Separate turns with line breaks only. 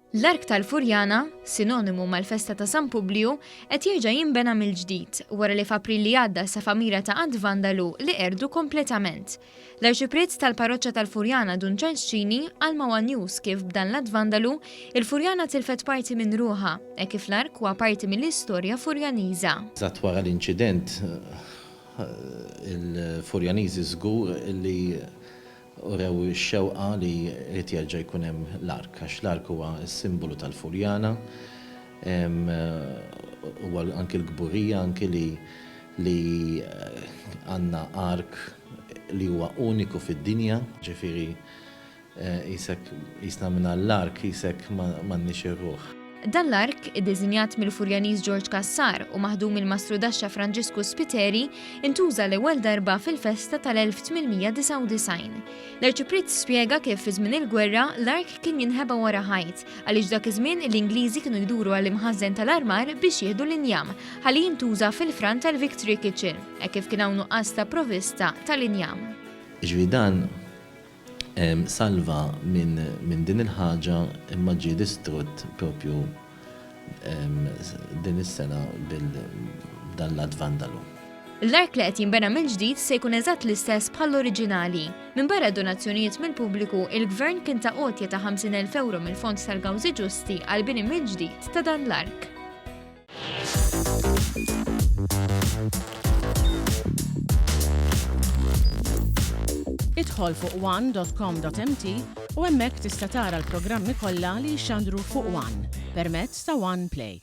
L-Ark tal-Furjana, sinonimu mal-festa ta' San Publiu, qed jerġa' jinbena mill-ġdid wara li f'April li għadda safamira ta' Qatt Vandalu li qerdu kompletament. L-Arċipriez tal-Parroċċa tal-Furjana Dun Ċarċini għalma News kif b'dan l-Qatt Vandalu il-Furjana tilfet parti minn ruħha hekk kif l-Ark huwa parti mill-istorja Furjaniża.
Eżatt wara l-inċident il-Furjaniżi żgur li urew x-xewqa li rrid jerġa' jkun hemm l-Ark, għax l-Ark huwa s-simbolu tal-Furjana, huwa anke l-gburija anke li għandna Ark li huwa uniku fid-dinja, ġifieri jisna minn l-Ark jisek m'għandniex ir-ruħ.
Dan l-ark, iddiżinjat mill-Furjaniż George Kassar u maħdum il-Mastru Daxxa Franġisku Spiteri, intuża l-ewwel darba fil-festa tal-1899. L-Arċipriez spjega kif fi żmien il-gwerra l-ark kien jinħeba wara ħajt għaliex dak iż-żmien l-Ingliżi kienu jduru għall-imħażen tal-armar biex jieħdu l-injam ħalli jintuża fil-frant tal-Victory Kitchen hekk kif kien hawn nuqqas ta' provvista tal-injam.
Dan salva minn din il-ħaġa imma ġie distrutt propju din is-sena b'dan l-Qatt Vandalu.
L-ark li qed jinbena mill-ġdid se jkun eżatt l-istess bħall-oriġinali. Minn barra donazzjonijiet mill-pubbliku, il-Gvern kien ta' għotja ta' 50,000 euro mill-Fond tal-Gawżi Ġusti għal bini mill-ġdid ta' dan l-ark.
Idħol fuq one.com.mt u hemmhekk tista' tara l-programmi kollha li jxandru fuq One permezz ta' One Play.